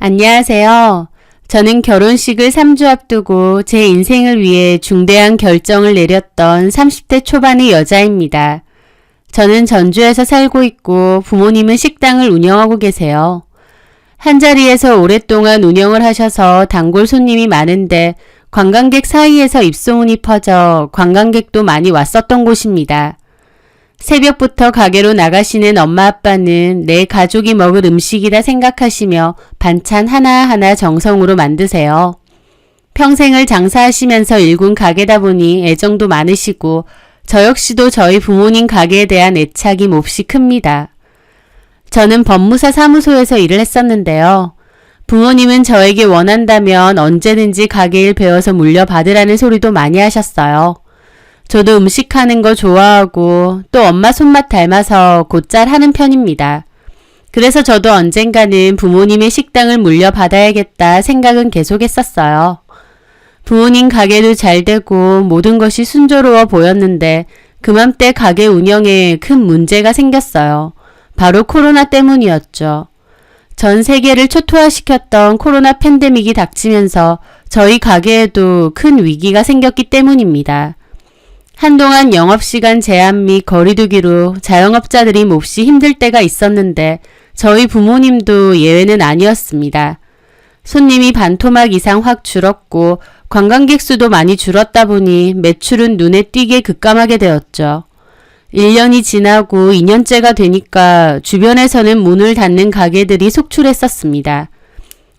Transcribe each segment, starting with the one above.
안녕하세요. 저는 결혼식을 3주 앞두고 제 인생을 위해 중대한 결정을 내렸던 30대 초반의 여자입니다. 저는 전주에서 살고 있고 부모님은 식당을 운영하고 계세요. 한자리에서 오랫동안 운영을 하셔서 단골 손님이 많은데 관광객 사이에서 입소문이 퍼져 관광객도 많이 왔었던 곳입니다. 새벽부터 가게로 나가시는 엄마 아빠는 내 가족이 먹을 음식이라 생각하시며 반찬 하나하나 정성으로 만드세요. 평생을 장사하시면서 일군 가게다 보니 애정도 많으시고 저 역시도 저희 부모님 가게에 대한 애착이 몹시 큽니다. 저는 법무사 사무소에서 일을 했었는데요. 부모님은 저에게 원한다면 언제든지 가게일 배워서 물려받으라는 소리도 많이 하셨어요. 저도 음식하는 거 좋아하고 또 엄마 손맛 닮아서 곧잘 하는 편입니다. 그래서 저도 언젠가는 부모님의 식당을 물려받아야겠다 생각은 계속했었어요. 부모님 가게도 잘 되고 모든 것이 순조로워 보였는데 그맘때 가게 운영에 큰 문제가 생겼어요. 바로 코로나 때문이었죠. 전 세계를 초토화시켰던 코로나 팬데믹이 닥치면서 저희 가게에도 큰 위기가 생겼기 때문입니다. 한동안 영업시간 제한 및 거리두기로 자영업자들이 몹시 힘들 때가 있었는데 저희 부모님도 예외는 아니었습니다. 손님이 반토막 이상 확 줄었고 관광객 수도 많이 줄었다 보니 매출은 눈에 띄게 급감하게 되었죠. 1년이 지나고 2년째가 되니까 주변에서는 문을 닫는 가게들이 속출했었습니다.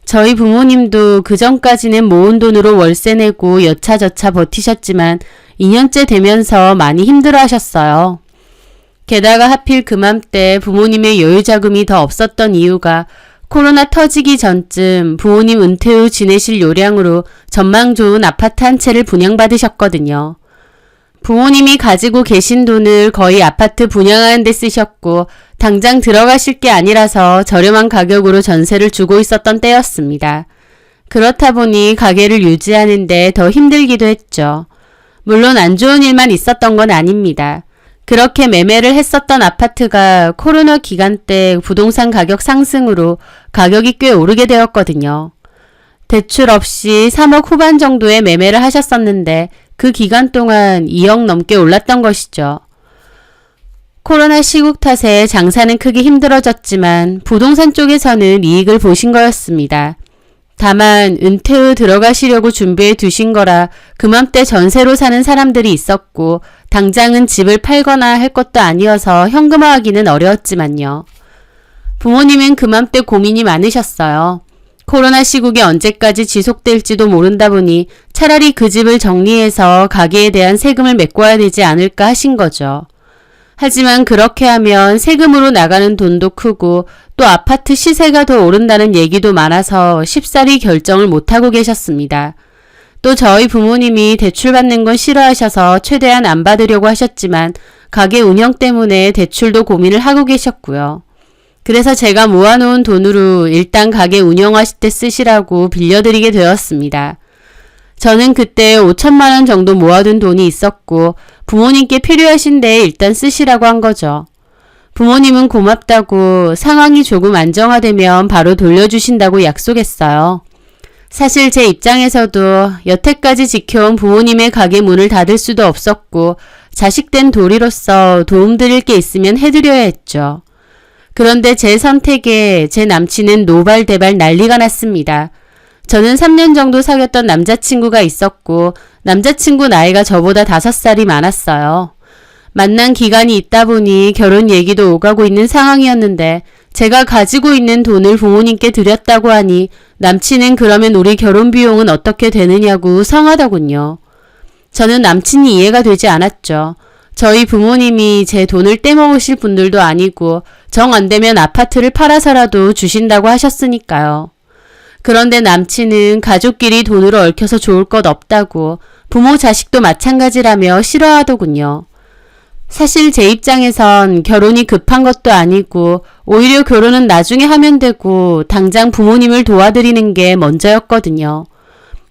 저희 부모님도 그전까지는 모은 돈으로 월세 내고 여차저차 버티셨지만 2년째 되면서 많이 힘들어 하셨어요. 게다가 하필 그맘때 부모님의 여유자금이 더 없었던 이유가 코로나 터지기 전쯤 부모님 은퇴 후 지내실 요량으로 전망 좋은 아파트 한 채를 분양받으셨거든요. 부모님이 가지고 계신 돈을 거의 아파트 분양하는 데 쓰셨고 당장 들어가실 게 아니라서 저렴한 가격으로 전세를 주고 있었던 때였습니다. 그렇다 보니 가게를 유지하는데 더 힘들기도 했죠. 물론 안 좋은 일만 있었던 건 아닙니다. 그렇게 매매를 했었던 아파트가 코로나 기간 때 부동산 가격 상승으로 가격이 꽤 오르게 되었거든요. 대출 없이 3억 후반 정도의 매매를 하셨었는데 그 기간 동안 2억 넘게 올랐던 것이죠. 코로나 시국 탓에 장사는 크게 힘들어졌지만 부동산 쪽에서는 이익을 보신 거였습니다. 다만 은퇴 후 들어가시려고 준비해 두신 거라 그맘때 전세로 사는 사람들이 있었고 당장은 집을 팔거나 할 것도 아니어서 현금화하기는 어려웠지만요. 부모님은 그맘때 고민이 많으셨어요. 코로나 시국이 언제까지 지속될지도 모른다 보니 차라리 그 집을 정리해서 가게에 대한 세금을 메꿔야 되지 않을까 하신 거죠. 하지만 그렇게 하면 세금으로 나가는 돈도 크고 또 아파트 시세가 더 오른다는 얘기도 많아서 쉽사리 결정을 못하고 계셨습니다. 또 저희 부모님이 대출받는 건 싫어하셔서 최대한 안 받으려고 하셨지만 가게 운영 때문에 대출도 고민을 하고 계셨고요. 그래서 제가 모아놓은 돈으로 일단 가게 운영하실 때 쓰시라고 빌려드리게 되었습니다. 저는 그때 5천만 원 정도 모아둔 돈이 있었고 부모님께 필요하신데 일단 쓰시라고 한 거죠. 부모님은 고맙다고 상황이 조금 안정화되면 바로 돌려주신다고 약속했어요. 사실 제 입장에서도 여태까지 지켜온 부모님의 가게 문을 닫을 수도 없었고 자식된 도리로서 도움드릴 게 있으면 해드려야 했죠. 그런데 제 선택에 제 남친은 노발대발 난리가 났습니다. 저는 3년 정도 사귀었던 남자친구가 있었고 남자친구 나이가 저보다 5살이 많았어요. 만난 기간이 있다 보니 결혼 얘기도 오가고 있는 상황이었는데 제가 가지고 있는 돈을 부모님께 드렸다고 하니 남친은 그러면 우리 결혼 비용은 어떻게 되느냐고 성하더군요. 저는 남친이 이해가 되지 않았죠. 저희 부모님이 제 돈을 떼먹으실 분들도 아니고 정 안 되면 아파트를 팔아서라도 주신다고 하셨으니까요. 그런데 남친은 가족끼리 돈으로 얽혀서 좋을 것 없다고 부모 자식도 마찬가지라며 싫어하더군요. 사실 제 입장에선 결혼이 급한 것도 아니고 오히려 결혼은 나중에 하면 되고 당장 부모님을 도와드리는 게 먼저였거든요.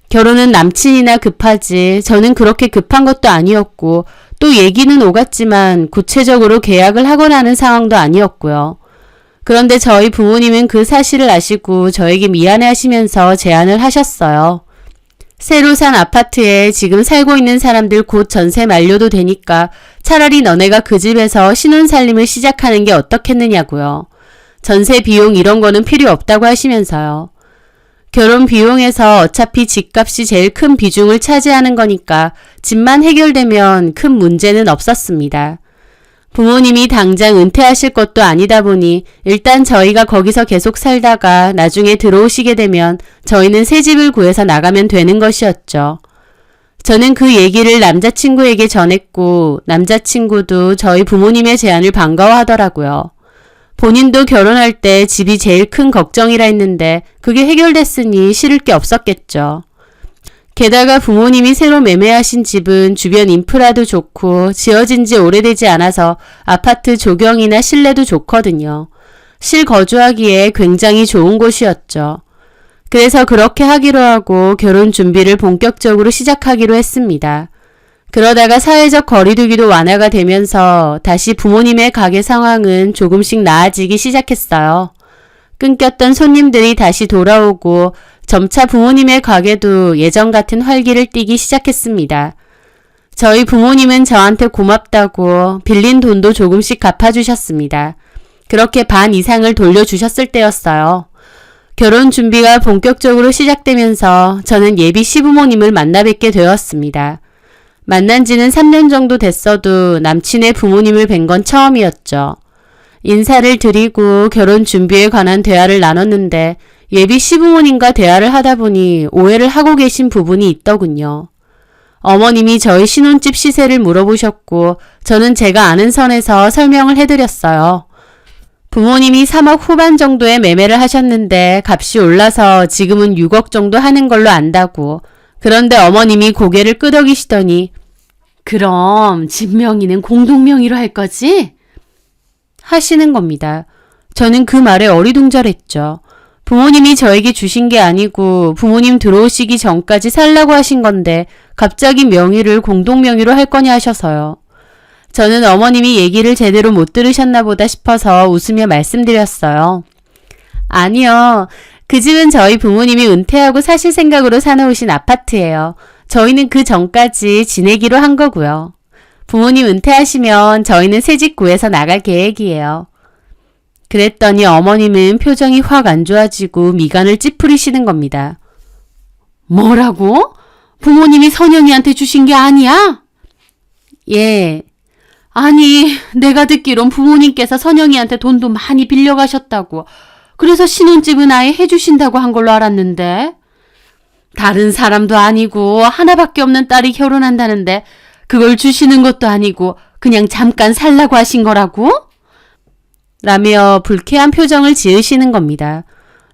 결혼은 남친이나 급하지 저는 그렇게 급한 것도 아니었고 또 얘기는 오갔지만 구체적으로 계약을 하거나 하는 상황도 아니었고요. 그런데 저희 부모님은 그 사실을 아시고 저에게 미안해 하시면서 제안을 하셨어요. 새로 산 아파트에 지금 살고 있는 사람들 곧 전세 만료도 되니까 차라리 너네가 그 집에서 신혼살림을 시작하는 게 어떻겠느냐고요. 전세 비용 이런 거는 필요 없다고 하시면서요. 결혼 비용에서 어차피 집값이 제일 큰 비중을 차지하는 거니까 집만 해결되면 큰 문제는 없었습니다. 부모님이 당장 은퇴하실 것도 아니다 보니 일단 저희가 거기서 계속 살다가 나중에 들어오시게 되면 저희는 새 집을 구해서 나가면 되는 것이었죠. 저는 그 얘기를 남자친구에게 전했고 남자친구도 저희 부모님의 제안을 반가워하더라고요. 본인도 결혼할 때 집이 제일 큰 걱정이라 했는데 그게 해결됐으니 싫을 게 없었겠죠. 게다가 부모님이 새로 매매하신 집은 주변 인프라도 좋고 지어진 지 오래되지 않아서 아파트 조경이나 실내도 좋거든요. 실거주하기에 굉장히 좋은 곳이었죠. 그래서 그렇게 하기로 하고 결혼 준비를 본격적으로 시작하기로 했습니다. 그러다가 사회적 거리두기도 완화가 되면서 다시 부모님의 가게 상황은 조금씩 나아지기 시작했어요. 끊겼던 손님들이 다시 돌아오고 점차 부모님의 가게도 예전 같은 활기를 띠기 시작했습니다. 저희 부모님은 저한테 고맙다고 빌린 돈도 조금씩 갚아주셨습니다. 그렇게 반 이상을 돌려주셨을 때였어요. 결혼 준비가 본격적으로 시작되면서 저는 예비 시부모님을 만나 뵙게 되었습니다. 만난 지는 3년 정도 됐어도 남친의 부모님을 뵌 건 처음이었죠. 인사를 드리고 결혼 준비에 관한 대화를 나눴는데 예비 시부모님과 대화를 하다 보니 오해를 하고 계신 부분이 있더군요. 어머님이 저희 신혼집 시세를 물어보셨고 저는 제가 아는 선에서 설명을 해드렸어요. 부모님이 3억 후반 정도의 매매를 하셨는데 값이 올라서 지금은 6억 정도 하는 걸로 안다고. 그런데 어머님이 고개를 끄덕이시더니 그럼 집 명의는 공동명의로 할 거지? 하시는 겁니다. 저는 그 말에 어리둥절했죠. 부모님이 저에게 주신 게 아니고 부모님 들어오시기 전까지 살라고 하신 건데 갑자기 명의를 공동명의로 할 거냐 하셔서요. 저는 어머님이 얘기를 제대로 못 들으셨나 보다 싶어서 웃으며 말씀드렸어요. 아니요. 그 집은 저희 부모님이 은퇴하고 사실 생각으로 사놓으신 아파트예요. 저희는 그 전까지 지내기로 한 거고요. 부모님 은퇴하시면 저희는 새 집 구해서 나갈 계획이에요. 그랬더니 어머님은 표정이 확 안 좋아지고 미간을 찌푸리시는 겁니다. 뭐라고? 부모님이 선영이한테 주신 게 아니야? 예. 아니, 내가 듣기론 부모님께서 선영이한테 돈도 많이 빌려가셨다고. 그래서 신혼집은 아예 해주신다고 한 걸로 알았는데. 다른 사람도 아니고 하나밖에 없는 딸이 결혼한다는데 그걸 주시는 것도 아니고 그냥 잠깐 살라고 하신 거라고? 라며 불쾌한 표정을 지으시는 겁니다.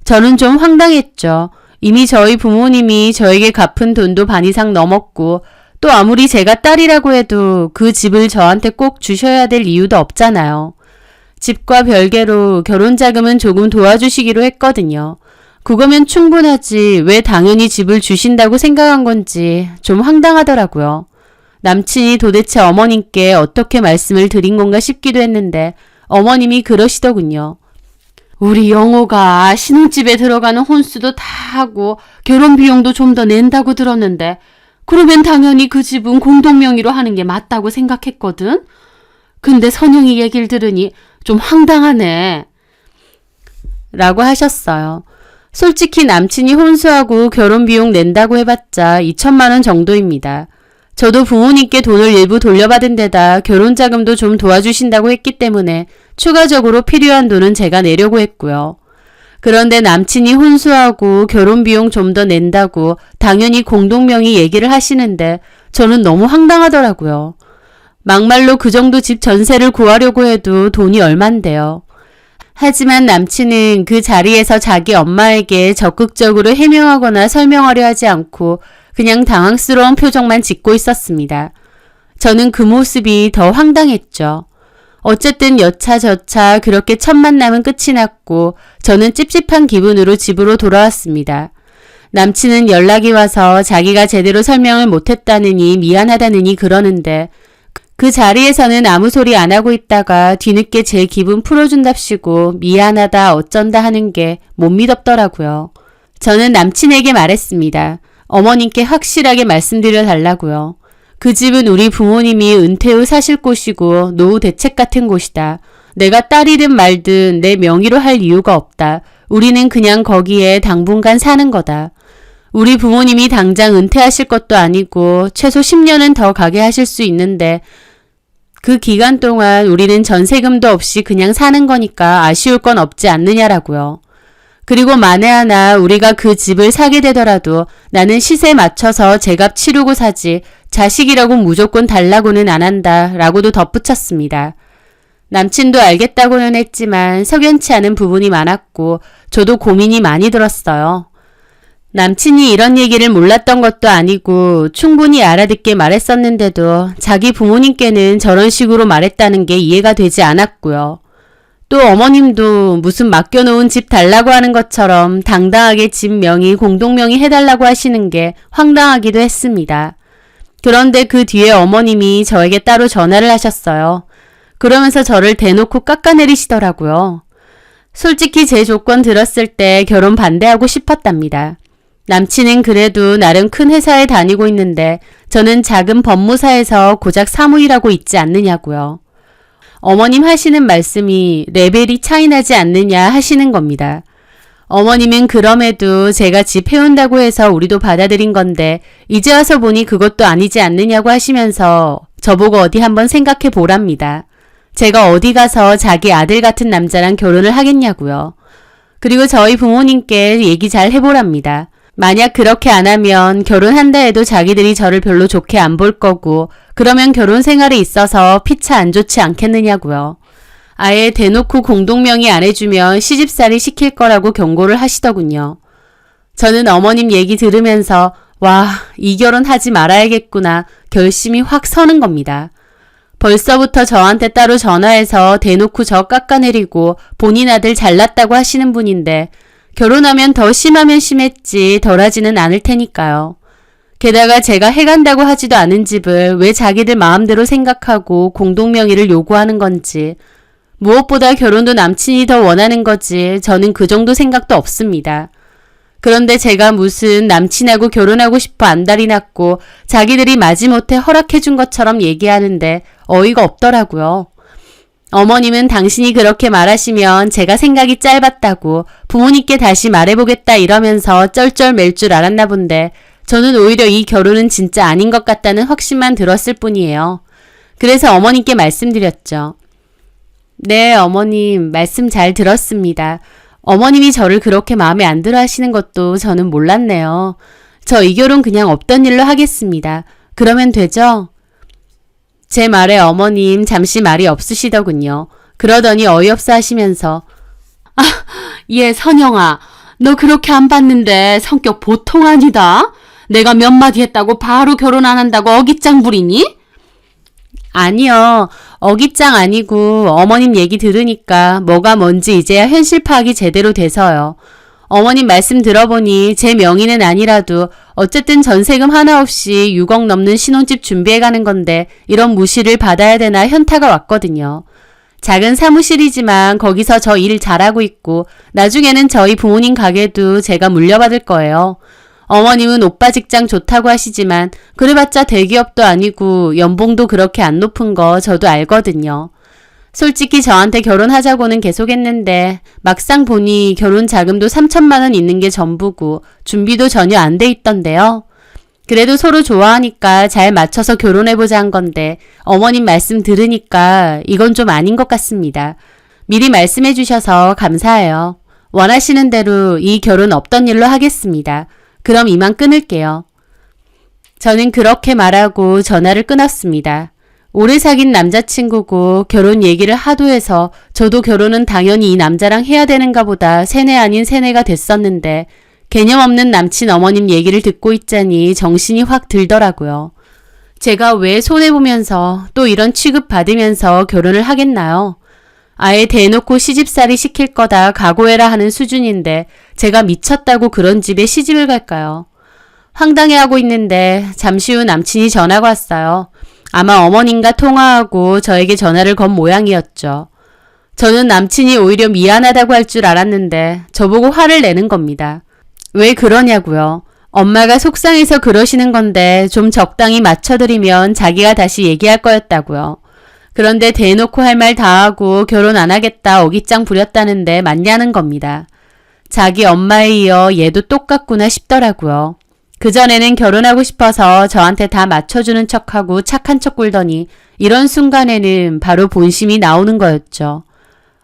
저는 좀 황당했죠. 이미 저희 부모님이 저에게 갚은 돈도 반 이상 넘었고 또 아무리 제가 딸이라고 해도 그 집을 저한테 꼭 주셔야 될 이유도 없잖아요. 집과 별개로 결혼자금은 조금 도와주시기로 했거든요. 그거면 충분하지 왜 당연히 집을 주신다고 생각한 건지 좀 황당하더라고요. 남친이 도대체 어머님께 어떻게 말씀을 드린 건가 싶기도 했는데 어머님이 그러시더군요. 우리 영호가 신혼집에 들어가는 혼수도 다 하고 결혼 비용도 좀 더 낸다고 들었는데 그러면 당연히 그 집은 공동명의로 하는 게 맞다고 생각했거든. 근데 선영이 얘기를 들으니 좀 황당하네. 라고 하셨어요. 솔직히 남친이 혼수하고 결혼 비용 낸다고 해봤자 2천만 원 정도입니다. 저도 부모님께 돈을 일부 돌려받은 데다 결혼 자금도 좀 도와주신다고 했기 때문에 추가적으로 필요한 돈은 제가 내려고 했고요. 그런데 남친이 혼수하고 결혼 비용 좀 더 낸다고 당연히 공동명의 얘기를 하시는데 저는 너무 황당하더라고요. 막말로 그 정도 집 전세를 구하려고 해도 돈이 얼만데요. 하지만 남친은 그 자리에서 자기 엄마에게 적극적으로 해명하거나 설명하려 하지 않고 그냥 당황스러운 표정만 짓고 있었습니다. 저는 그 모습이 더 황당했죠. 어쨌든 여차저차 그렇게 첫 만남은 끝이 났고 저는 찝찝한 기분으로 집으로 돌아왔습니다. 남친은 연락이 와서 자기가 제대로 설명을 못했다느니 미안하다느니 그러는데 그 자리에서는 아무 소리 안 하고 있다가 뒤늦게 제 기분 풀어준답시고 미안하다 어쩐다 하는 게 못 믿었더라고요. 저는 남친에게 말했습니다. 어머님께 확실하게 말씀드려 달라고요. 그 집은 우리 부모님이 은퇴 후 사실 곳이고 노후 대책 같은 곳이다. 내가 딸이든 말든 내 명의로 할 이유가 없다. 우리는 그냥 거기에 당분간 사는 거다. 우리 부모님이 당장 은퇴하실 것도 아니고 최소 10년은 더 가게 하실 수 있는데 그 기간 동안 우리는 전세금도 없이 그냥 사는 거니까 아쉬울 건 없지 않느냐라고요. 그리고 만에 하나 우리가 그 집을 사게 되더라도 나는 시세에 맞춰서 제값 치르고 사지 자식이라고 무조건 달라고는 안 한다 라고도 덧붙였습니다. 남친도 알겠다고는 했지만 석연치 않은 부분이 많았고 저도 고민이 많이 들었어요. 남친이 이런 얘기를 몰랐던 것도 아니고 충분히 알아듣게 말했었는데도 자기 부모님께는 저런 식으로 말했다는 게 이해가 되지 않았고요. 또 어머님도 무슨 맡겨놓은 집 달라고 하는 것처럼 당당하게 집 명의 공동명의 해달라고 하시는 게 황당하기도 했습니다. 그런데 그 뒤에 어머님이 저에게 따로 전화를 하셨어요. 그러면서 저를 대놓고 깎아내리시더라고요. 솔직히 제 조건 들었을 때 결혼 반대하고 싶었답니다. 남친은 그래도 나름 큰 회사에 다니고 있는데 저는 작은 법무사에서 고작 사무일하고 있지 않느냐고요. 어머님 하시는 말씀이 레벨이 차이나지 않느냐 하시는 겁니다. 어머님은 그럼에도 제가 집 해온다고 해서 우리도 받아들인 건데 이제 와서 보니 그것도 아니지 않느냐고 하시면서 저보고 어디 한번 생각해 보랍니다. 제가 어디 가서 자기 아들 같은 남자랑 결혼을 하겠냐고요. 그리고 저희 부모님께 얘기 잘 해보랍니다. 만약 그렇게 안 하면 결혼한다 해도 자기들이 저를 별로 좋게 안 볼 거고 그러면 결혼 생활에 있어서 피차 안 좋지 않겠느냐고요. 아예 대놓고 공동명의 안 해주면 시집살이 시킬 거라고 경고를 하시더군요. 저는 어머님 얘기 들으면서 와, 이 결혼 하지 말아야겠구나 결심이 확 서는 겁니다. 벌써부터 저한테 따로 전화해서 대놓고 저 깎아내리고 본인 아들 잘났다고 하시는 분인데 결혼하면 더 심하면 심했지 덜하지는 않을 테니까요. 게다가 제가 해간다고 하지도 않은 집을 왜 자기들 마음대로 생각하고 공동명의를 요구하는 건지 무엇보다 결혼도 남친이 더 원하는 거지 저는 그 정도 생각도 없습니다. 그런데 제가 무슨 남친하고 결혼하고 싶어 안달이 났고 자기들이 마지못해 허락해준 것처럼 얘기하는데 어이가 없더라고요. 어머님은 당신이 그렇게 말하시면 제가 생각이 짧았다고 부모님께 다시 말해보겠다 이러면서 쩔쩔맬 줄 알았나 본데 저는 오히려 이 결혼은 진짜 아닌 것 같다는 확신만 들었을 뿐이에요. 그래서 어머님께 말씀드렸죠. 네, 어머님 말씀 잘 들었습니다. 어머님이 저를 그렇게 마음에 안 들어 하시는 것도 저는 몰랐네요. 저 이 결혼 그냥 없던 일로 하겠습니다. 그러면 되죠? 제 말에 어머님 잠시 말이 없으시더군요. 그러더니 어이없어 하시면서 예, 선영아. 너 그렇게 안 봤는데 성격 보통 아니다. 내가 몇 마디 했다고 바로 결혼 안 한다고 어깃장 부리니? 아니요. 어깃장 아니고 어머님 얘기 들으니까 뭐가 뭔지 이제야 현실 파악이 제대로 돼서요. 어머님 말씀 들어보니 제 명의는 아니라도 어쨌든 전세금 하나 없이 6억 넘는 신혼집 준비해가는 건데 이런 무시를 받아야 되나 현타가 왔거든요. 작은 사무실이지만 거기서 저 일 잘하고 있고 나중에는 저희 부모님 가게도 제가 물려받을 거예요. 어머님은 오빠 직장 좋다고 하시지만 그래봤자 대기업도 아니고 연봉도 그렇게 안 높은 거 저도 알거든요. 솔직히 저한테 결혼하자고는 계속했는데 막상 보니 결혼 자금도 3천만 원 있는 게 전부고 준비도 전혀 안 돼 있던데요. 그래도 서로 좋아하니까 잘 맞춰서 결혼해보자 한 건데 어머님 말씀 들으니까 이건 좀 아닌 것 같습니다. 미리 말씀해 주셔서 감사해요. 원하시는 대로 이 결혼 없던 일로 하겠습니다. 그럼 이만 끊을게요. 저는 그렇게 말하고 전화를 끊었습니다. 오래 사귄 남자친구고 결혼 얘기를 하도 해서 저도 결혼은 당연히 이 남자랑 해야 되는가 보다 세뇌 아닌 세뇌가 됐었는데 개념 없는 남친 어머님 얘기를 듣고 있자니 정신이 확 들더라고요. 제가 왜 손해보면서 또 이런 취급 받으면서 결혼을 하겠나요? 아예 대놓고 시집살이 시킬 거다 각오해라 하는 수준인데 제가 미쳤다고 그런 집에 시집을 갈까요? 황당해하고 있는데 잠시 후 남친이 전화가 왔어요. 아마 어머님과 통화하고 저에게 전화를 건 모양이었죠. 저는 남친이 오히려 미안하다고 할 줄 알았는데 저보고 화를 내는 겁니다. 왜 그러냐고요. 엄마가 속상해서 그러시는 건데 좀 적당히 맞춰드리면 자기가 다시 얘기할 거였다고요. 그런데 대놓고 할 말 다 하고 결혼 안 하겠다 어깃장 부렸다는데 맞냐는 겁니다. 자기 엄마에 이어 얘도 똑같구나 싶더라고요. 그전에는 결혼하고 싶어서 저한테 다 맞춰주는 척하고 착한 척 굴더니 이런 순간에는 바로 본심이 나오는 거였죠.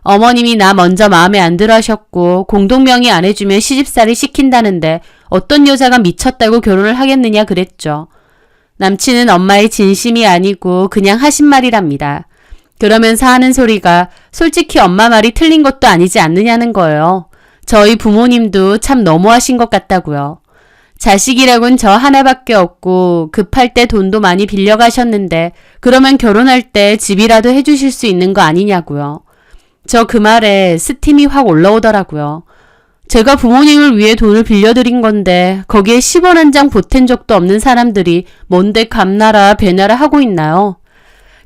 어머님이 나 먼저 마음에 안 들어 하셨고 공동명의 안 해주면 시집살이 시킨다는데 어떤 여자가 미쳤다고 결혼을 하겠느냐 그랬죠. 남친은 엄마의 진심이 아니고 그냥 하신 말이랍니다. 그러면서 하는 소리가 솔직히 엄마 말이 틀린 것도 아니지 않느냐는 거예요. 저희 부모님도 참 너무하신 것 같다고요. 자식이라곤 저 하나밖에 없고 급할 때 돈도 많이 빌려가셨는데 그러면 결혼할 때 집이라도 해주실 수 있는 거 아니냐고요. 저 그 말에 스팀이 확 올라오더라고요. 제가 부모님을 위해 돈을 빌려드린 건데 거기에 10원 한 장 보탠 적도 없는 사람들이 뭔데 감나라 배나라 하고 있나요?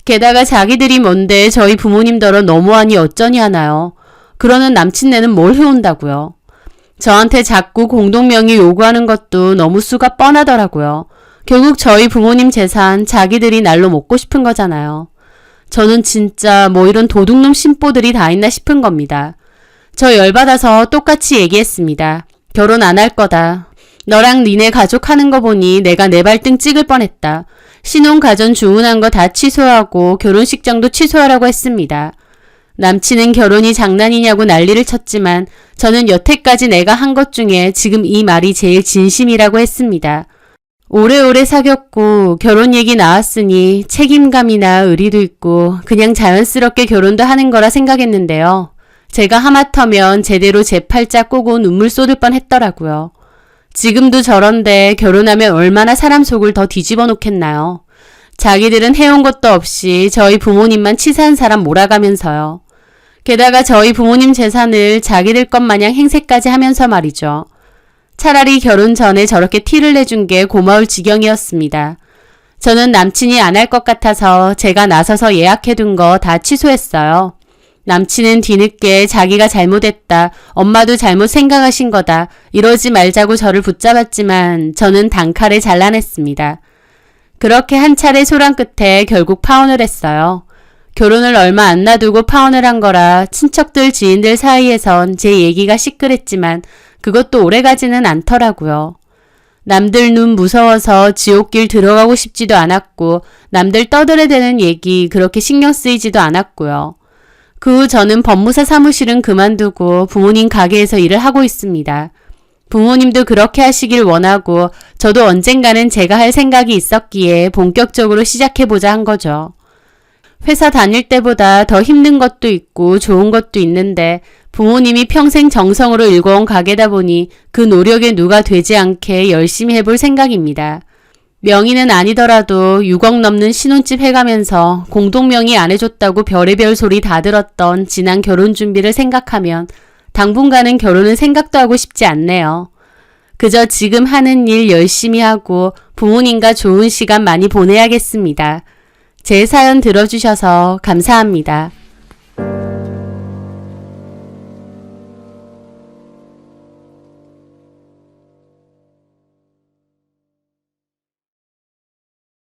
게다가 자기들이 뭔데 저희 부모님더러 너무하니 어쩌니 하나요? 그러는 남친네는 뭘 해온다고요. 저한테 자꾸 공동명의 요구하는 것도 너무 수가 뻔하더라고요. 결국 저희 부모님 재산 자기들이 날로 먹고 싶은 거잖아요. 저는 진짜 뭐 이런 도둑놈 심보들이 다 있나 싶은 겁니다. 저 열받아서 똑같이 얘기했습니다. 결혼 안 할 거다. 너랑 니네 가족 하는 거 보니 내가 내 발등 찍을 뻔했다. 신혼 가전 주문한 거 다 취소하고 결혼식장도 취소하라고 했습니다. 남친은 결혼이 장난이냐고 난리를 쳤지만 저는 여태까지 내가 한 것 중에 지금 이 말이 제일 진심이라고 했습니다. 오래오래 사귀었고 결혼 얘기 나왔으니 책임감이나 의리도 있고 그냥 자연스럽게 결혼도 하는 거라 생각했는데요. 제가 하마터면 제대로 제 팔자 꼬고 눈물 쏟을 뻔했더라고요. 지금도 저런데 결혼하면 얼마나 사람 속을 더 뒤집어 놓겠나요. 자기들은 해온 것도 없이 저희 부모님만 치사한 사람 몰아가면서요. 게다가 저희 부모님 재산을 자기들 것 마냥 행세까지 하면서 말이죠. 차라리 결혼 전에 저렇게 티를 내준 게 고마울 지경이었습니다. 저는 남친이 안 할 것 같아서 제가 나서서 예약해둔 거 다 취소했어요. 남친은 뒤늦게 자기가 잘못했다, 엄마도 잘못 생각하신 거다, 이러지 말자고 저를 붙잡았지만 저는 단칼에 잘라냈습니다. 그렇게 한 차례 소란 끝에 결국 파혼을 했어요. 결혼을 얼마 안 놔두고 파혼을 한 거라 친척들 지인들 사이에선 제 얘기가 시끌했지만 그것도 오래가지는 않더라고요. 남들 눈 무서워서 지옥길 들어가고 싶지도 않았고 남들 떠들어대는 얘기 그렇게 신경 쓰이지도 않았고요. 그 후 저는 법무사 사무실은 그만두고 부모님 가게에서 일을 하고 있습니다. 부모님도 그렇게 하시길 원하고 저도 언젠가는 제가 할 생각이 있었기에 본격적으로 시작해보자 한 거죠. 회사 다닐 때보다 더 힘든 것도 있고 좋은 것도 있는데 부모님이 평생 정성으로 일궈온 가게다 보니 그 노력에 누가 되지 않게 열심히 해볼 생각입니다. 명의는 아니더라도 6억 넘는 신혼집 해가면서 공동명의 안 해줬다고 별의별 소리 다 들었던 지난 결혼 준비를 생각하면 당분간은 결혼은 생각도 하고 싶지 않네요. 그저 지금 하는 일 열심히 하고 부모님과 좋은 시간 많이 보내야겠습니다. 제 사연 들어주셔서 감사합니다.